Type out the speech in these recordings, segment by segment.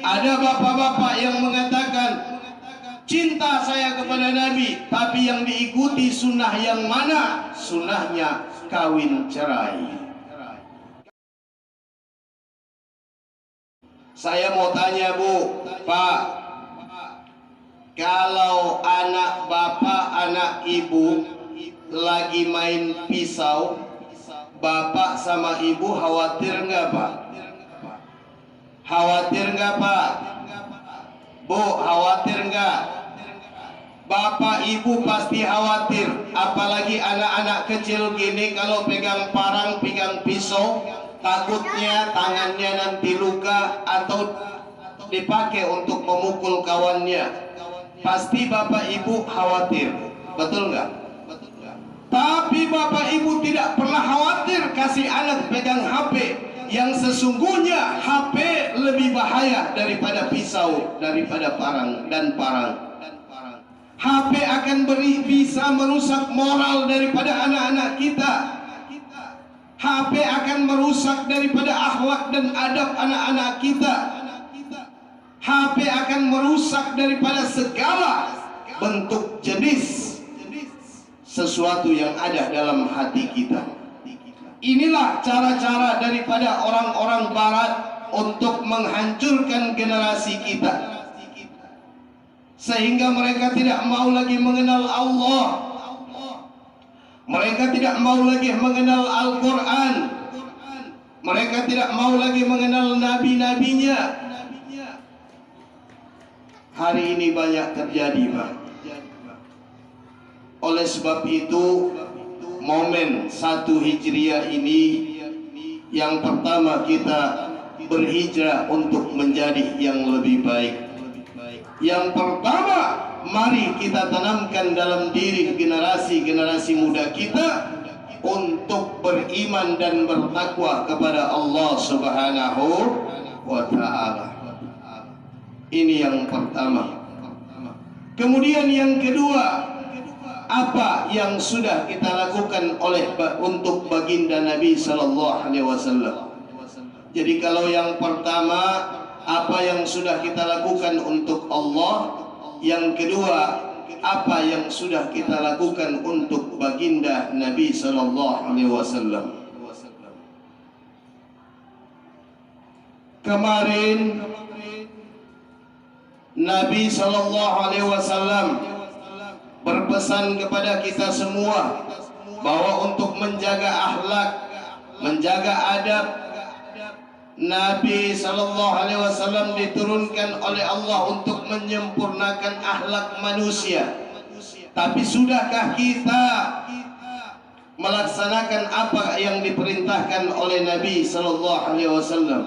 ada bapak-bapak yang mengatakan cinta saya kepada Nabi, tapi yang diikuti sunnah yang mana? Sunnahnya kawin cerai. Saya mau tanya Bu, Pak, kalau anak bapak, anak ibu lagi main pisau, bapak sama ibu khawatir nggak Pak? Khawatir nggak Pak? Bu, khawatir nggak? Bapak ibu pasti khawatir, apalagi anak-anak kecil gini kalau pegang parang, pegang pisau, takutnya tangannya nanti luka atau dipakai untuk memukul kawannya. Pasti bapak ibu khawatir, betul nggak? Tapi bapak ibu tidak pernah khawatir kasih anak pegang HP, yang sesungguhnya HP lebih bahaya daripada pisau, daripada parang dan parang. HP akan bisa merusak moral daripada anak-anak kita. HP akan merusak daripada akhlak dan adab anak-anak kita. HP akan merusak daripada segala bentuk jenis sesuatu yang ada dalam hati kita. Inilah cara-cara daripada orang-orang barat untuk menghancurkan generasi kita, sehingga mereka tidak mau lagi mengenal Allah. Mereka tidak mau lagi mengenal Al-Quran. Mereka tidak mau lagi mengenal nabi-nabinya. Hari ini banyak terjadi Pak. Oleh sebab itu, momen 1 Hijriah ini, yang pertama kita berhijrah untuk menjadi yang lebih baik. Yang pertama, mari kita tanamkan dalam diri generasi-generasi muda kita untuk beriman dan bertakwa kepada Allah Subhanahu wa Ta'ala. Ini yang pertama. Kemudian yang kedua, apa yang sudah kita lakukan untuk baginda Nabi Sallallahu Alaihi Wasallam. Jadi kalau yang pertama, apa yang sudah kita lakukan untuk Allah. Yang kedua, apa yang sudah kita lakukan untuk baginda Nabi Sallallahu Alaihi Wasallam. Kemarin Nabi Sallallahu Alaihi Wasallam berpesan kepada kita semua bahwa untuk menjaga akhlak, menjaga adab, Nabi Sallallahu Alaihi Wasallam diturunkan oleh Allah untuk menyempurnakan akhlak manusia. Tapi sudahkah kita melaksanakan apa yang diperintahkan oleh Nabi Sallallahu Alaihi Wasallam?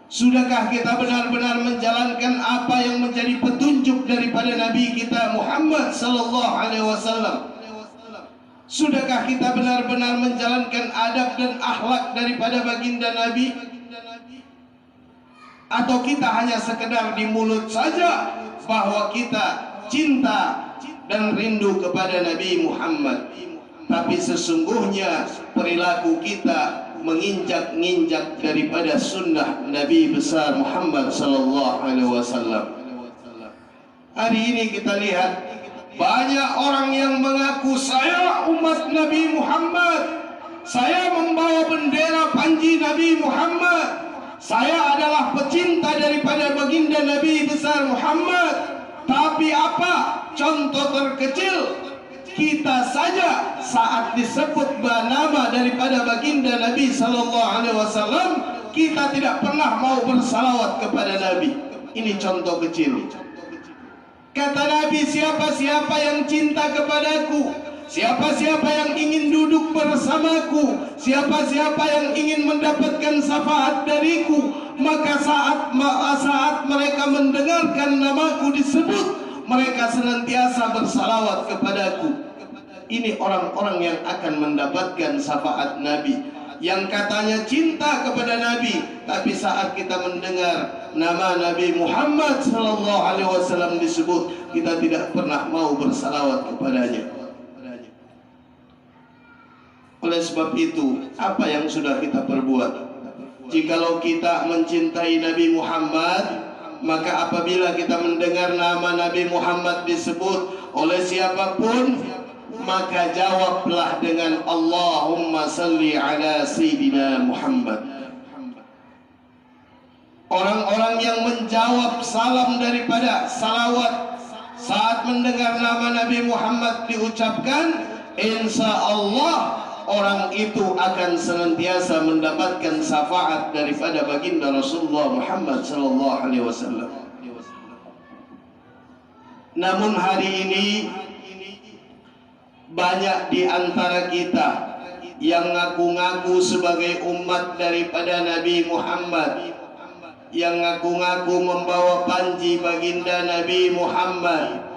Sudahkah kita benar-benar menjalankan apa yang menjadi petunjuk daripada Nabi kita Muhammad Sallallahu Alaihi Wasallam? Sudahkah kita benar-benar menjalankan adab dan akhlak daripada baginda Nabi? Atau kita hanya sekedar di mulut saja bahwa kita cinta dan rindu kepada Nabi Muhammad, tapi sesungguhnya perilaku kita menginjak-injak daripada sunnah Nabi besar Muhammad Sallallahu Alaihi Wasallam. Hari ini kita lihat banyak orang yang mengaku saya umat Nabi Muhammad, saya membawa bendera panji Nabi Muhammad, saya adalah pecinta daripada baginda Nabi besar Muhammad. Tapi apa? Contoh terkecil, kita saja saat disebut nama daripada baginda Nabi Sallallahu Alaihi Wasallam, kita tidak pernah mau bersalawat kepada Nabi. Ini contoh kecil. Kata Nabi, siapa-siapa yang cinta kepadaku, siapa-siapa yang ingin duduk bersamaku, siapa-siapa yang ingin mendapatkan syafaat dariku, maka saat mereka mendengarkan namaku disebut, mereka senantiasa bersalawat kepadaku. Ini orang-orang yang akan mendapatkan syafaat Nabi, yang katanya cinta kepada Nabi, tapi saat kita mendengar nama Nabi Muhammad Sallallahu Alaihi Wasallam disebut, kita tidak pernah mau bersalawat kepadanya. Oleh sebab itu, apa yang sudah kita perbuat? Jikalau kita mencintai Nabi Muhammad, Maka apabila kita mendengar nama Nabi Muhammad disebut oleh siapapun, maka jawablah dengan Allahumma salli ala Sayyidina Muhammad. Orang-orang yang menjawab salam daripada salawat saat mendengar nama Nabi Muhammad diucapkan, insya Allah orang itu akan senantiasa mendapatkan syafaat daripada baginda Rasulullah Muhammad sallallahu alaihi wasallam. Namun hari ini banyak di antara kita yang ngaku-ngaku sebagai umat daripada Nabi Muhammad, yang ngaku-ngaku membawa panji baginda Nabi Muhammad,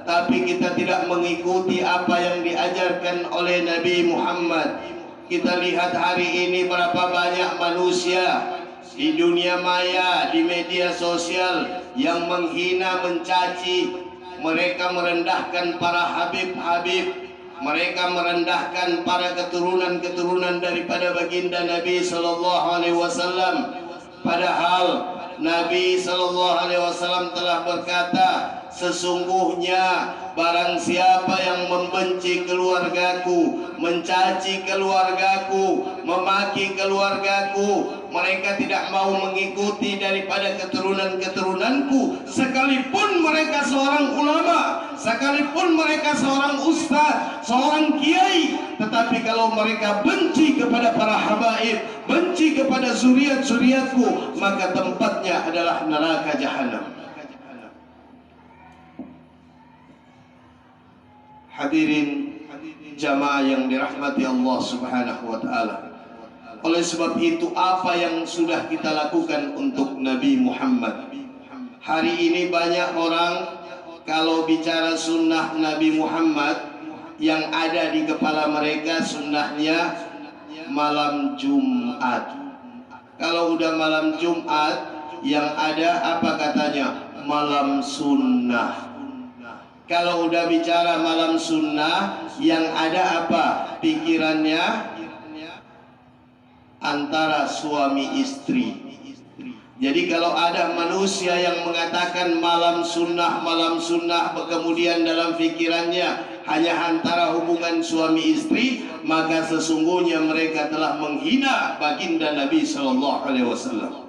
tapi kita tidak mengikuti apa yang diajarkan oleh Nabi Muhammad. Kita lihat hari ini berapa banyak manusia di dunia maya, di media sosial yang menghina, mencaci. Mereka merendahkan para habib-habib, mereka merendahkan para keturunan-keturunan daripada baginda Nabi sallallahu alaihi wasallam. Padahal Nabi sallallahu alaihi wasallam telah berkata, sesungguhnya barang siapa yang membenci keluargaku, mencaci keluargaku, memaki keluargaku, mereka tidak mau mengikuti daripada keturunan-keturunanku, sekalipun mereka seorang ulama, sekalipun mereka seorang ustaz, seorang kiai. Tetapi kalau mereka benci kepada para habaib, benci kepada zuriat-zuriatku, maka tempatnya adalah neraka jahanam. Hadirin jamaah yang dirahmati Allah Subhanahu wa taala. Oleh sebab itu, apa yang sudah kita lakukan untuk Nabi Muhammad? Hari ini banyak orang kalau bicara sunnah Nabi Muhammad, yang ada di kepala mereka sunnahnya malam Jumat. Kalau udah malam Jumat, yang ada apa katanya? Malam sunnah. Kalau udah bicara malam sunnah, yang ada apa? Pikirannya antara suami istri. Jadi kalau ada manusia yang mengatakan malam sunnah, kemudian dalam pikirannya hanya antara hubungan suami istri, maka sesungguhnya mereka telah menghina baginda Nabi sallallahu alaihi wasallam.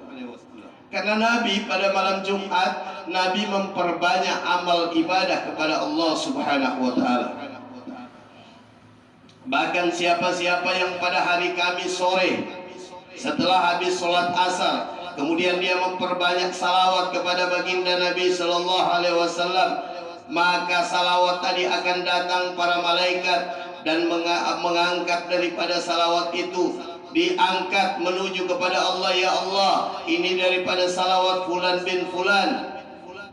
Karena Nabi pada malam Jumat, Nabi memperbanyak amal ibadah kepada Allah Subhanahu wa taala. Bahkan siapa-siapa yang pada hari Kamis sore setelah habis sholat asar, kemudian dia memperbanyak salawat kepada baginda Nabi sallallahu alaihi wasallam, maka salawat tadi akan datang para malaikat dan mengangkat daripada salawat itu, diangkat menuju kepada Allah. Ya Allah, ini daripada salawat fulan bin fulan,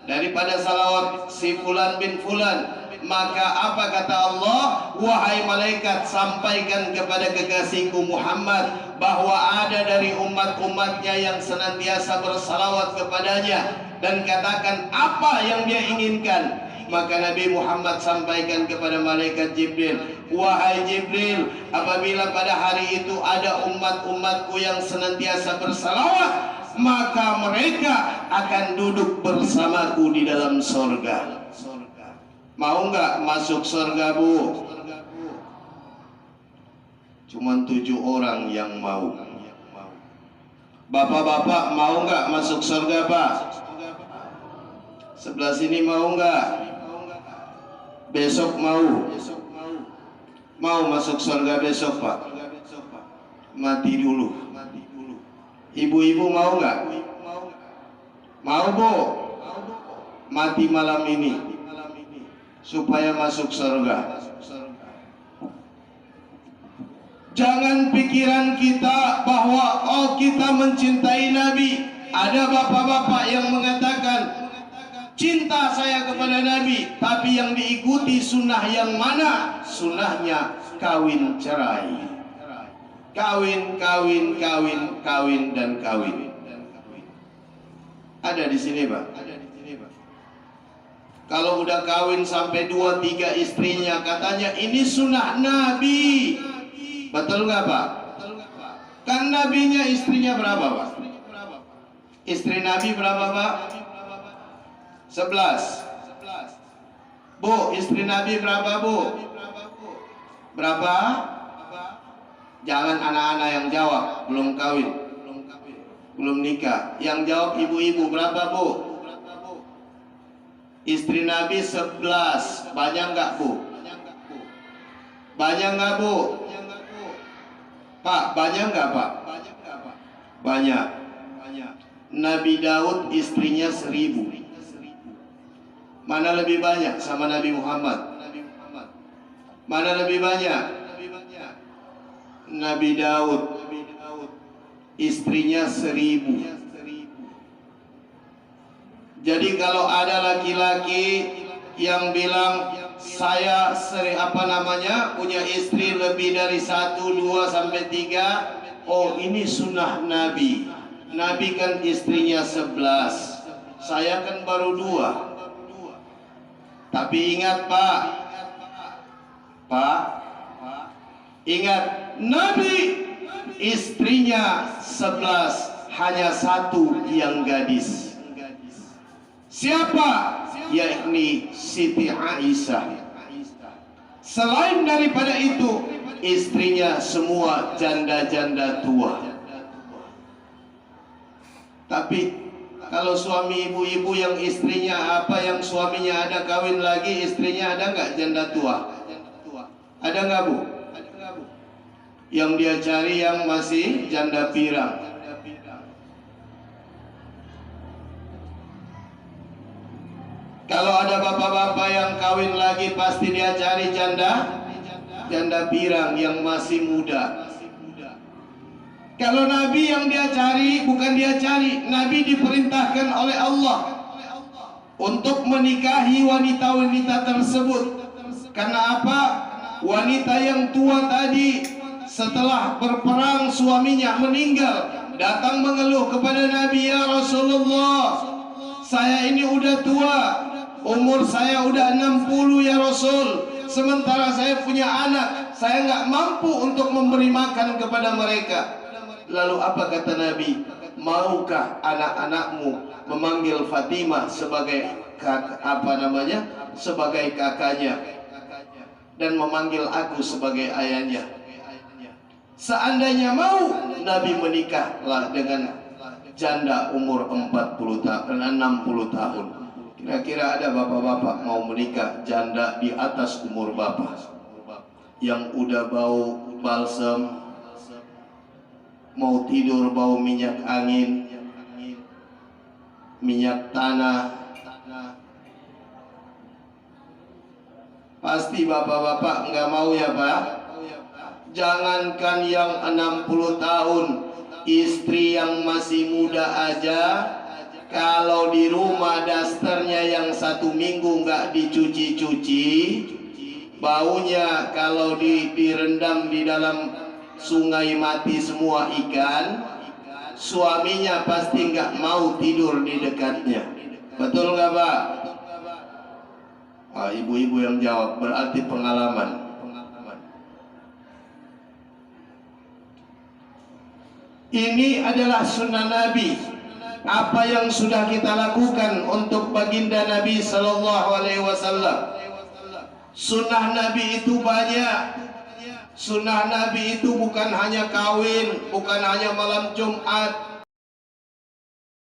daripada salawat si fulan bin fulan. Maka apa kata Allah? Wahai malaikat, sampaikan kepada kekasihku Muhammad bahwa ada dari umat-umatnya yang senantiasa bersalawat kepadanya, dan katakan apa yang dia inginkan. Maka Nabi Muhammad sampaikan kepada malaikat Jibril, wahai Jibril, apabila pada hari itu ada umat-umatku yang senantiasa bersalawat, maka mereka akan duduk bersamaku di dalam surga. Mau nggak masuk surga, Bu? Cuman 7 orang yang mau. Bapak-bapak mau nggak masuk surga, Pak? Sebelah sini mau nggak? Besok mau? Mau masuk surga besok, Pak? Mati dulu. Ibu-ibu mau nggak? Mau, Bu? Mati malam ini supaya masuk surga. Jangan pikiran kita bahwa kita mencintai Nabi. Ada bapak-bapak yang mengatakan cinta saya kepada Nabi, tapi yang diikuti sunnah yang mana? Sunnahnya kawin cerai, kawin, dan kawin. Ada di sini, Pak. Kalau udah kawin sampai 2-3 istrinya, katanya ini sunnah Nabi. Betul nggak, Pak? Kan nabinya istrinya berapa, Pak? Istri Nabi berapa, Pak? 11. Bu, istri Nabi berapa, Bu? Berapa? Jangan anak-anak yang jawab, belum kawin, belum nikah. Yang jawab ibu-ibu, berapa, Bu? Istri Nabi 11. Banyak nggak, Bu? Banyak nggak, Bu? Pak, banyak nggak, Pak? Banyak. Nabi Daud istrinya 1000. Mana lebih banyak sama Nabi Muhammad? Mana lebih banyak? Nabi Daud istrinya 1000. Jadi kalau ada laki-laki yang bilang saya punya istri lebih dari 1, 2 sampai 3, oh ini sunnah Nabi. Nabi kan istrinya 11, saya kan baru 2. Tapi ingat Pak, ingat Nabi istrinya 11, hanya 1 yang gadis. Siapa? Yakni Siti Aisyah. Selain daripada itu, istrinya semua janda-janda tua. Tapi kalau suami ibu-ibu yang istrinya yang suaminya ada kawin lagi, istrinya ada nggak janda tua? Ada nggak, Bu? Yang dia cari yang masih janda pirang. Kalau ada bapak-bapak yang kawin lagi, pasti dia cari janda pirang yang masih muda. Kalau Nabi yang dia cari, bukan dia cari, Nabi diperintahkan oleh Allah untuk menikahi wanita-wanita tersebut. Karena apa? Wanita yang tua tadi setelah berperang suaminya meninggal, datang mengeluh kepada Nabi, ya Rasulullah, saya ini udah tua, umur saya udah 60 ya Rasul, sementara saya punya anak, saya nggak mampu untuk memberi makan kepada mereka. Lalu apa kata Nabi? Maukah anak-anakmu memanggil Fatimah sebagai sebagai kakaknya dan memanggil aku sebagai ayahnya? Seandainya mau, Nabi menikahlah dengan janda umur 60 tahun. Kira-kira ada bapak-bapak mau menikah janda di atas umur bapak yang udah bau balsam, mau tidur bau minyak angin, minyak tanah? Pasti bapak-bapak nggak mau ya, Pak. Jangankan yang 60 tahun, istri yang masih muda aja, kalau di rumah dasternya yang 1 minggu nggak dicuci-cuci, baunya kalau direndam di dalam sungai mati semua ikan, suaminya pasti nggak mau tidur di dekatnya. Betul nggak, Pak? Ibu-ibu yang jawab, berarti pengalaman. Ini adalah sunnah Nabi. Apa yang sudah kita lakukan untuk baginda Nabi Sallallahu Alaihi Wasallam. Sunnah Nabi itu banyak. Sunnah Nabi itu bukan hanya kawin, bukan hanya malam Jumat,